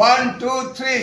1 2 3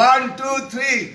1 2 3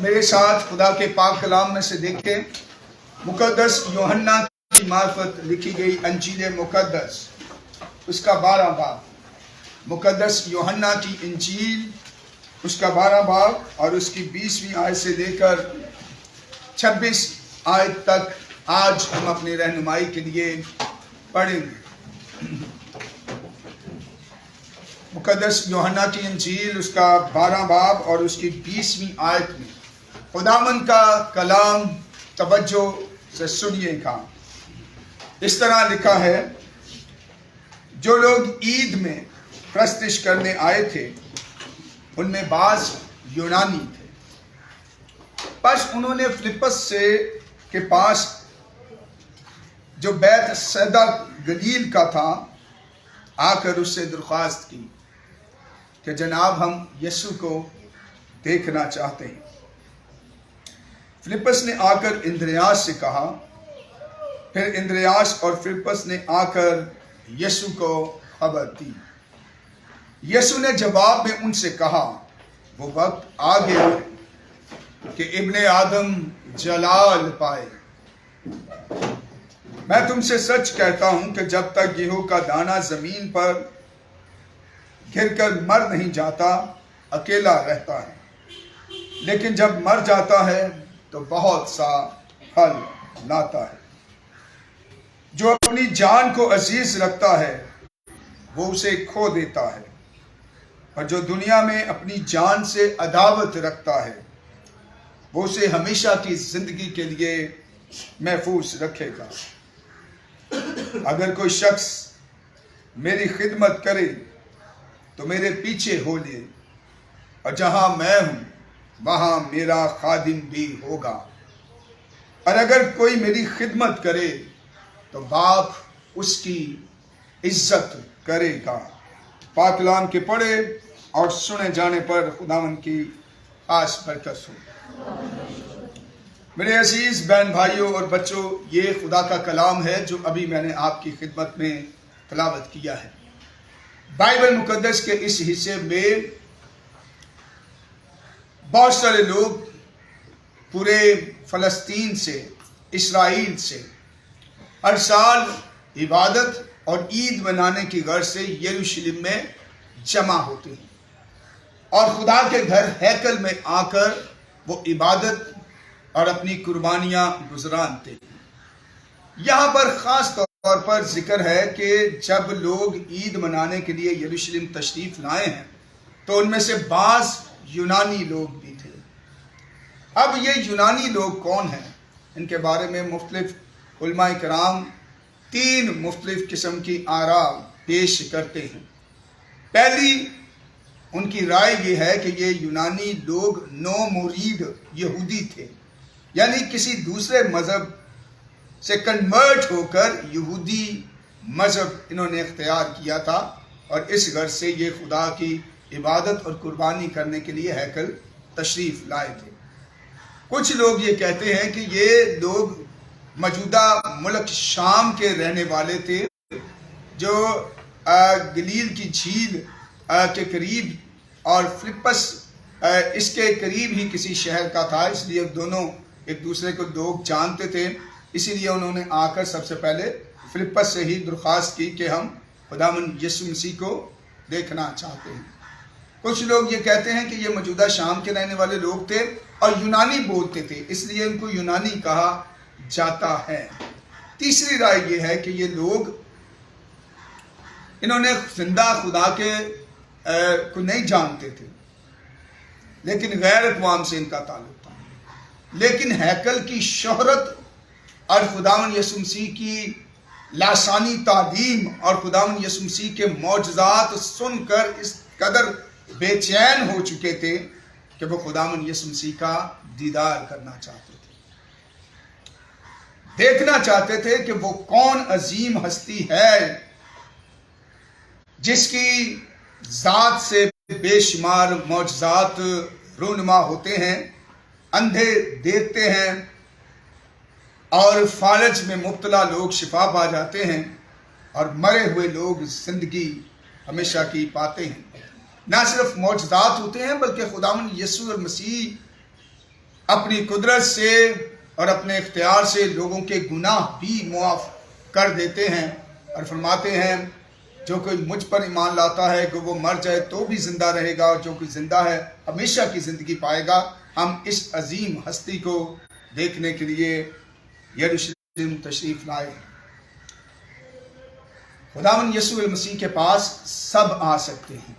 میرے ساتھ خدا کے پاک کلام میں سے دیکھیں، مقدس یوحنا کی معرفت لکھی گئی انجیل مقدس اس کا 12 باب، مقدس یوحنا کی انجیل اس کا 12 باب اور اس کی 20ویں آیت سے لے کر 26 آیت تک آج ہم اپنی رہنمائی کے لیے پڑھیں گے۔ مقدس یوحنا کی انجیل اس کا 12 باب اور اس کی 20ویں آیت میں خداوند کا کلام توجہ سے سنیے گا۔ اس طرح لکھا ہے، جو لوگ عید میں پرستش کرنے آئے تھے ان میں بعض یونانی تھے، پس انہوں نے فلپس کے پاس جو بیت سیدا گلیل کا تھا آ کر اس سے درخواست کی کہ جناب ہم یسوع کو دیکھنا چاہتے ہیں۔ فلپس نے آ کر اندریاس سے کہا، پھر اندریاس اور فلپس نے آ کر یسوع کو خبر دی۔ یسوع نے جواب میں ان سے کہا، وہ وقت آ گیا ہے کہ ابن آدم جلال پائے۔ میں تم سے سچ کہتا ہوں کہ جب تک گیہوں کا دانہ زمین پر گر کر مر نہیں جاتا اکیلا رہتا ہے، لیکن جب مر جاتا ہے تو بہت سا پھل لاتا ہے۔ جو اپنی جان کو عزیز رکھتا ہے وہ اسے کھو دیتا ہے، اور جو دنیا میں اپنی جان سے عداوت رکھتا ہے وہ اسے ہمیشہ کی زندگی کے لیے محفوظ رکھے گا۔ اگر کوئی شخص میری خدمت کرے تو میرے پیچھے ہو لے، اور جہاں میں ہوں وہاں میرا خادم بھی ہوگا، اور اگر کوئی میری خدمت کرے تو باپ اس کی عزت کرے گا۔ پاک کلام کے پڑھے اور سنے جانے پر خداوند کی خاص برکت ہو۔ میرے عزیز بہن بھائیوں اور بچوں، یہ خدا کا کلام ہے جو ابھی میں نے آپ کی خدمت میں تلاوت کیا ہے۔ بائبل مقدس کے اس حصے میں بہت سارے لوگ پورے فلسطین سے، اسرائیل سے ہر سال عبادت اور عید منانے کی غرض سے یروشلم میں جمع ہوتے ہیں، اور خدا کے گھر ہیکل میں آ کر وہ عبادت اور اپنی قربانیاں گزرانتے ہیں۔ یہاں پر خاص طور پر ذکر ہے کہ جب لوگ عید منانے کے لیے یروشلم تشریف لائے ہیں تو ان میں سے بعض یونانی لوگ بھی تھے۔ اب یہ یونانی لوگ کون ہیں؟ ان کے بارے میں مختلف علماء کرام 3 مختلف قسم کی آراء پیش کرتے ہیں۔ پہلی ان کی رائے یہ ہے کہ یہ یونانی لوگ نو مرید یہودی تھے، یعنی کسی دوسرے مذہب سے کنورٹ ہو کر یہودی مذہب انہوں نے اختیار کیا تھا، اور اس غرض سے یہ خدا کی عبادت اور قربانی کرنے کے لیے ہیکل تشریف لائے تھے۔ کچھ لوگ یہ کہتے ہیں کہ یہ لوگ موجودہ ملک شام کے رہنے والے تھے، جو گلیل کی جھیل کے قریب اور فلپس اس کے قریب ہی کسی شہر کا تھا، اس لیے دونوں ایک دوسرے کو لوگ جانتے تھے۔ اسی لیے انہوں نے آ کر سب سے پہلے فلپس سے ہی درخواست کی کہ ہم خداوند یسوع مسیح کو دیکھنا چاہتے ہیں۔ کچھ لوگ یہ کہتے ہیں کہ یہ موجودہ شام کے رہنے والے لوگ تھے اور یونانی بولتے تھے، اس لیے ان کو یونانی کہا جاتا ہے۔ تیسری رائے یہ ہے کہ یہ لوگ انہوں نے زندہ خدا کے کو نہیں جانتے تھے، لیکن غیر اقوام سے ان کا تعلق تھا، لیکن ہیکل کی شہرت اور خداوند یسوع مسیح کی لاسانی تعلیم اور خداوند یسوع مسیح کے معجزات سن کر اس قدر بے چین ہو چکے تھے کہ وہ خداوند یسوع مسیح کا دیدار کرنا چاہتے تھے، دیکھنا چاہتے تھے کہ وہ کون عظیم ہستی ہے جس کی ذات سے بے شمار معجزات رونما ہوتے ہیں، اندھے دیکھتے ہیں اور فالج میں مبتلا لوگ شفا پا جاتے ہیں، اور مرے ہوئے لوگ زندگی ہمیشہ کی پاتے ہیں۔ نہ صرف معجزات ہوتے ہیں بلکہ خداوند یسوع مسیح اپنی قدرت سے اور اپنے اختیار سے لوگوں کے گناہ بھی معاف کر دیتے ہیں، اور فرماتے ہیں جو کوئی مجھ پر ایمان لاتا ہے کہ وہ مر جائے تو بھی زندہ رہے گا، اور جو کوئی زندہ ہے ہمیشہ کی زندگی پائے گا۔ ہم اس عظیم ہستی کو دیکھنے کے لیے یروشلم تشریف لائے۔ خداوند یسوع المسیح کے پاس سب آ سکتے ہیں۔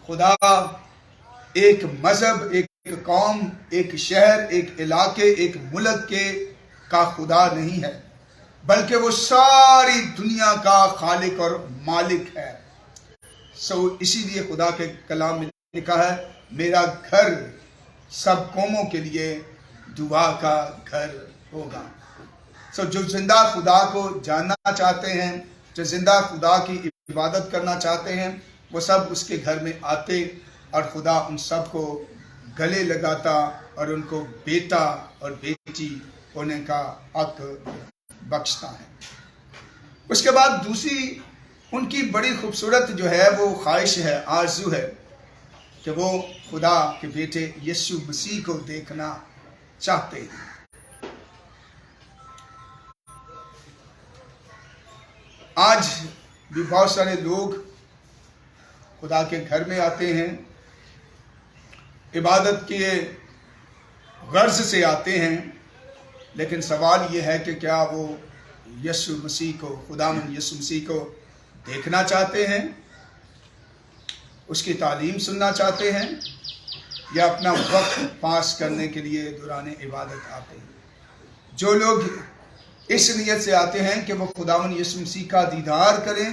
خدا ایک مذہب، ایک قوم، ایک شہر، ایک علاقے، ایک ملک کے کا خدا نہیں ہے، بلکہ وہ ساری دنیا کا خالق اور مالک ہے۔ اسی لیے خدا کے کلام میں لکھا ہے میرا گھر سب قوموں کے لیے دعا کا گھر ہوگا۔ جو زندہ خدا کو جاننا چاہتے ہیں، جو زندہ خدا کی عبادت کرنا چاہتے ہیں، وہ سب اس کے گھر میں آتے، اور خدا ان سب کو گلے لگاتا اور ان کو بیٹا اور بیٹی ہونے کا حق بخشتا ہے۔ اس کے بعد دوسری ان کی بڑی خوبصورت جو ہے وہ خواہش ہے، آرزو ہے کہ وہ خدا کے بیٹے یسوع مسیح کو دیکھنا چاہتے ہیں۔ آج بھی بہت سارے لوگ خدا کے گھر میں آتے ہیں، عبادت کے غرض سے آتے ہیں، لیکن سوال یہ ہے کہ کیا وہ یسوع مسیح کو، خداوند یسوع مسیح کو دیکھنا چاہتے ہیں، اس کی تعلیم سننا چاہتے ہیں، یا اپنا وقت پاس کرنے کے لیے دوران عبادت آتے ہیں؟ جو لوگ اس نیت سے آتے ہیں کہ وہ خداوند یسوع مسیح کا دیدار کریں،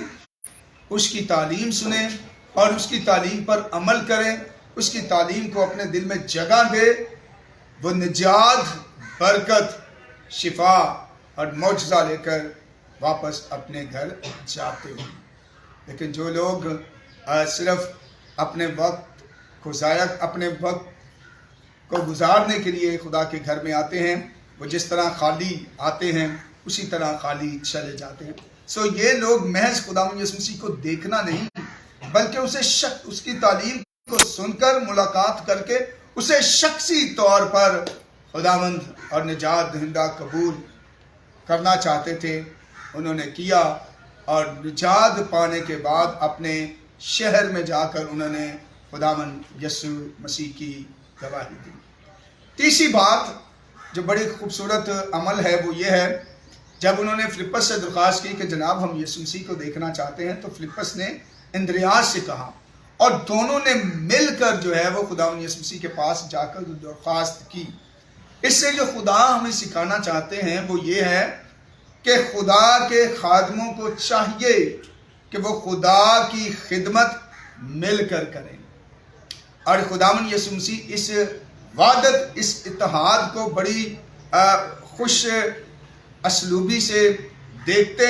اس کی تعلیم سنیں اور اس کی تعلیم پر عمل کریں، اس کی تعلیم کو اپنے دل میں جگہ دے، وہ نجات، برکت، شفا اور معجزہ لے کر واپس اپنے گھر جاتے ہیں۔ لیکن جو لوگ صرف اپنے وقت کو گزارنے کے لیے خدا کے گھر میں آتے ہیں، وہ جس طرح خالی آتے ہیں اسی طرح خالی چلے جاتے ہیں۔ یہ لوگ محض خداوند یسوع مسیح کو دیکھنا نہیں، بلکہ اس کی تعلیم کو سن کر، ملاقات کر کے اسے شخصی طور پر خداوند اور نجات دہندہ قبول کرنا چاہتے تھے۔ انہوں نے کیا، اور نجات پانے کے بعد اپنے شہر میں جا کر انہوں نے خداوند یسوع مسیح کی گواہی دی۔ تیسری بات جو بڑی خوبصورت عمل ہے وہ یہ ہے، جب انہوں نے فلپس سے درخواست کی کہ جناب ہم یسوع مسیح کو دیکھنا چاہتے ہیں، تو فلپس نے اندریاس سے کہا، اور دونوں نے مل کر جو ہے وہ خداوند یسوع مسیح کے پاس جا کر درخواست کی۔ اس سے جو خدا ہمیں سکھانا چاہتے ہیں وہ یہ ہے کہ خدا کے خادموں کو چاہیے کہ وہ خدا کی خدمت مل کر کریں، اور خداوند یسوع مسیح اس وحدت، اس اتحاد کو بڑی خوش اسلوبی سے دیکھتے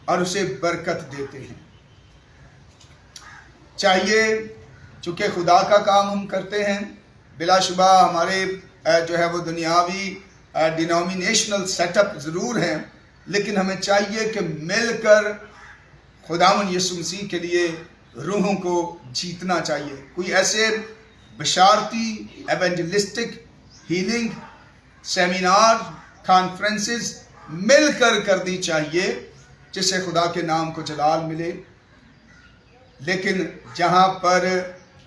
اور اسے برکت دیتے ہیں۔ چاہیے چونکہ خدا کا کام ہم کرتے ہیں، بلا شبہ ہمارے جو ہے وہ دنیاوی ڈینومینیشنل سیٹ اپ ضرور ہیں، لیکن ہمیں چاہیے کہ مل کر خداوند یسوع مسیح کے لیے روحوں کو جیتنا چاہیے۔ کوئی ایسے بشارتی، ایونجلسٹک، ہیلنگ سیمینار، کانفرنسز مل کر کرنی چاہیے جس سے خدا کے نام کو جلال ملے۔ لیکن جہاں پر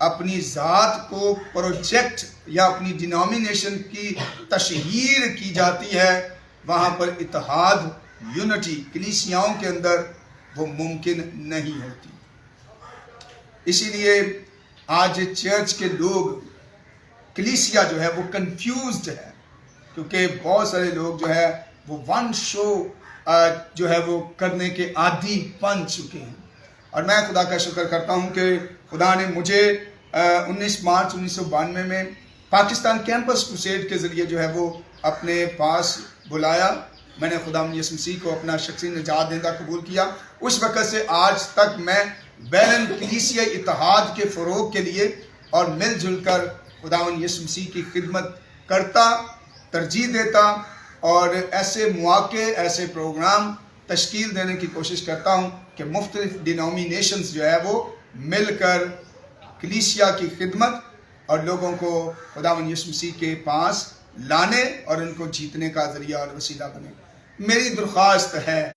اپنی ذات کو پروجیکٹ یا اپنی ڈینومینیشن کی تشہیر کی جاتی ہے، وہاں پر اتحاد، یونٹی کلیسیاؤں کے اندر وہ ممکن نہیں ہوتی۔ اسی لیے آج چرچ کے لوگ، کلیسیا جو ہے وہ کنفیوزڈ ہے، کیونکہ بہت سارے لوگ جو ہے وہ ون شو جو ہے وہ کرنے کے عادی بن چکے ہیں۔ اور میں خدا کا شکر کرتا ہوں کہ خدا نے مجھے 19 مارچ 1992 میں پاکستان کیمپس کروسیڈ کے ذریعے جو ہے وہ اپنے پاس بلایا۔ میں نے خداوند یسوع مسیح کو اپنا شخصی نجات دہندہ قبول کیا۔ اس وقت سے آج تک میں بین کلیسیائی اتحاد کے فروغ کے لیے اور مل جل کر خداوند یسوع مسیح کی خدمت کرتا، ترجیح دیتا، اور ایسے مواقع، ایسے پروگرام تشکیل دینے کی کوشش کرتا ہوں کہ مختلف ڈینومینیشنز جو ہے وہ مل کر کلیسیا کی خدمت اور لوگوں کو خداوند یسوع مسیح کے پاس لانے اور ان کو جیتنے کا ذریعہ اور وسیلہ بنے۔ میری درخواست ہے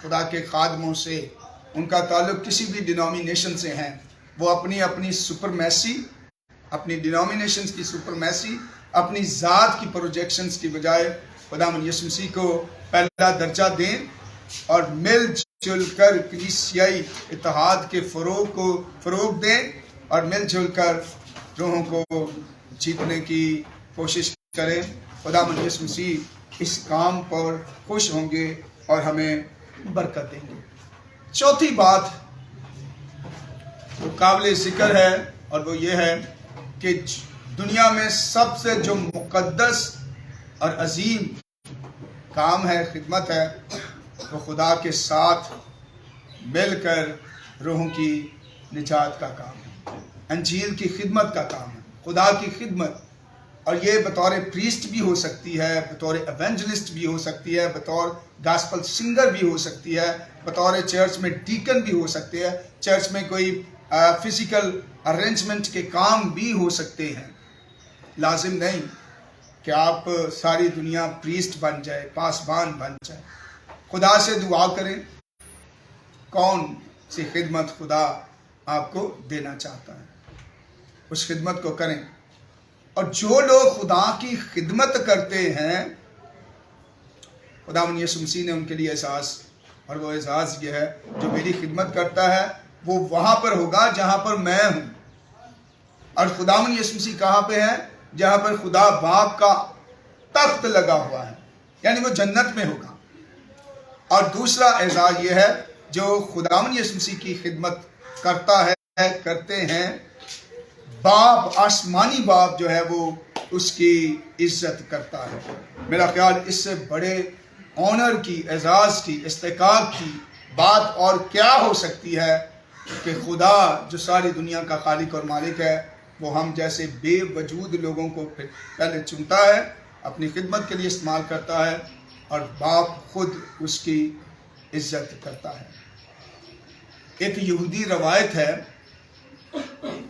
خدا کے خادموں سے، ان کا تعلق کسی بھی ڈینومینیشن سے ہے، وہ اپنی سپرمیسی، اپنی ڈینومینیشنز کی سپرمیسی، اپنی ذات کی پروجیکشنز کی بجائے خداوند یسوع مسیح کو پہلا درجہ دیں اور مل جل کر کلیسیائی اتحاد کے فروغ دیں اور مل جل کر روحوں کو جیتنے کی کوشش کریں۔ خداوند یسوع مسیح اس کام پر خوش ہوں گے اور ہمیں برکت دیں گے۔ چوتھی بات وہ قابل ذکر ہے اور وہ یہ ہے کہ دنیا میں سب سے جو مقدس اور عظیم کام ہے، خدمت ہے، وہ خدا کے ساتھ مل کر روحوں کی نجات کا کام ہے، انجیل کی خدمت کا کام ہے، خدا کی خدمت۔ اور یہ بطور پریسٹ بھی ہو سکتی ہے، بطور ایونجلسٹ بھی ہو سکتی ہے، بطور گاسپل سنگر بھی ہو سکتی ہے، بطور چرچ میں ڈیکن بھی ہو سکتے ہیں، چرچ میں کوئی فزیکل ارینجمنٹ کے کام بھی ہو سکتے ہیں۔ لازم نہیں کہ آپ ساری دنیا پریسٹ بن جائے، پاسبان بن جائے۔ خدا سے دعا کریں کون سی خدمت خدا آپ کو دینا چاہتا ہے، اس خدمت کو کریں۔ اور جو لوگ خدا کی خدمت کرتے ہیں، خداوند یسوع مسیح نے ان کے لیے اعزاز، اور وہ اعزاز یہ ہے جو میری خدمت کرتا ہے وہ وہاں پر ہوگا جہاں پر میں ہوں۔ اور خداوند یسوع مسیح کہاں پہ ہے؟ جہاں پر خدا باپ کا تخت لگا ہوا ہے، یعنی وہ جنت میں ہوگا۔ اور دوسرا اعزاز یہ ہے جو خداوند یسوع مسیح کی خدمت کرتے ہیں، باپ، آسمانی باپ جو ہے وہ اس کی عزت کرتا ہے۔ میرا خیال اس سے بڑے آنر کی، اعزاز کی، استحقاق کی بات اور کیا ہو سکتی ہے کہ خدا جو ساری دنیا کا خالق اور مالک ہے، وہ ہم جیسے بے وجود لوگوں کو پہلے چنتا ہے، اپنی خدمت کے لیے استعمال کرتا ہے، اور باپ خود اس کی عزت کرتا ہے۔ ایک یہودی روایت ہے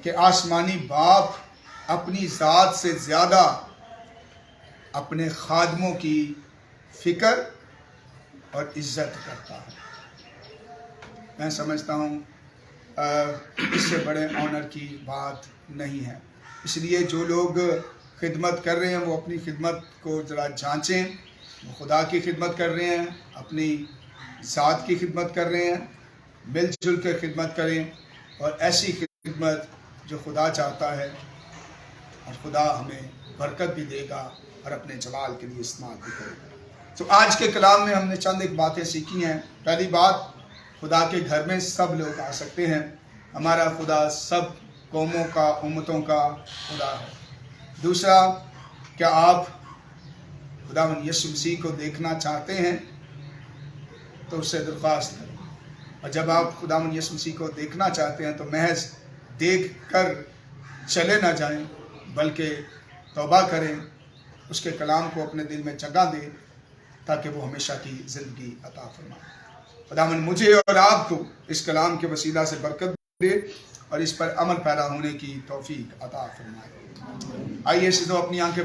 کہ آسمانی باپ اپنی ذات سے زیادہ اپنے خادموں کی فکر اور عزت کرتا ہے۔ میں سمجھتا ہوں اس سے بڑے آنر کی بات نہیں ہے۔ اس لیے جو لوگ خدمت کر رہے ہیں وہ اپنی خدمت کو ذرا جانچیں، وہ خدا کی خدمت کر رہے ہیں، اپنی ذات کی خدمت کر رہے ہیں، مل جل کر خدمت کریں، اور ایسی خدمت جو خدا چاہتا ہے، اور خدا ہمیں برکت بھی دے گا اور اپنے جلال کے لیے استعمال بھی کرے گا۔ تو آج کے کلام میں ہم نے چند ایک باتیں سیکھی ہیں۔ پہلی بات، خدا کے گھر میں سب لوگ آ سکتے ہیں، ہمارا خدا سب قوموں کا، امتوں کا خدا ہے۔ دوسرا، کیا آپ خداوند یسوع مسیح کو دیکھنا چاہتے ہیں تو اس سے درخواست کریں، اور جب آپ خداوند یسوع مسیح کو دیکھنا چاہتے ہیں تو محض دیکھ کر چلے نہ جائیں، بلکہ توبہ کریں، اس کے کلام کو اپنے دل میں جگہ دیں تاکہ وہ ہمیشہ کی زندگی عطا فرمائے۔ خداوند مجھے اور آپ کو اس کلام کے وسیلہ سے برکت دے اور اس پر عمل پیرا ہونے کی توفیق عطا فرمائے۔ آئیے سیدھو اپنی آنکھیں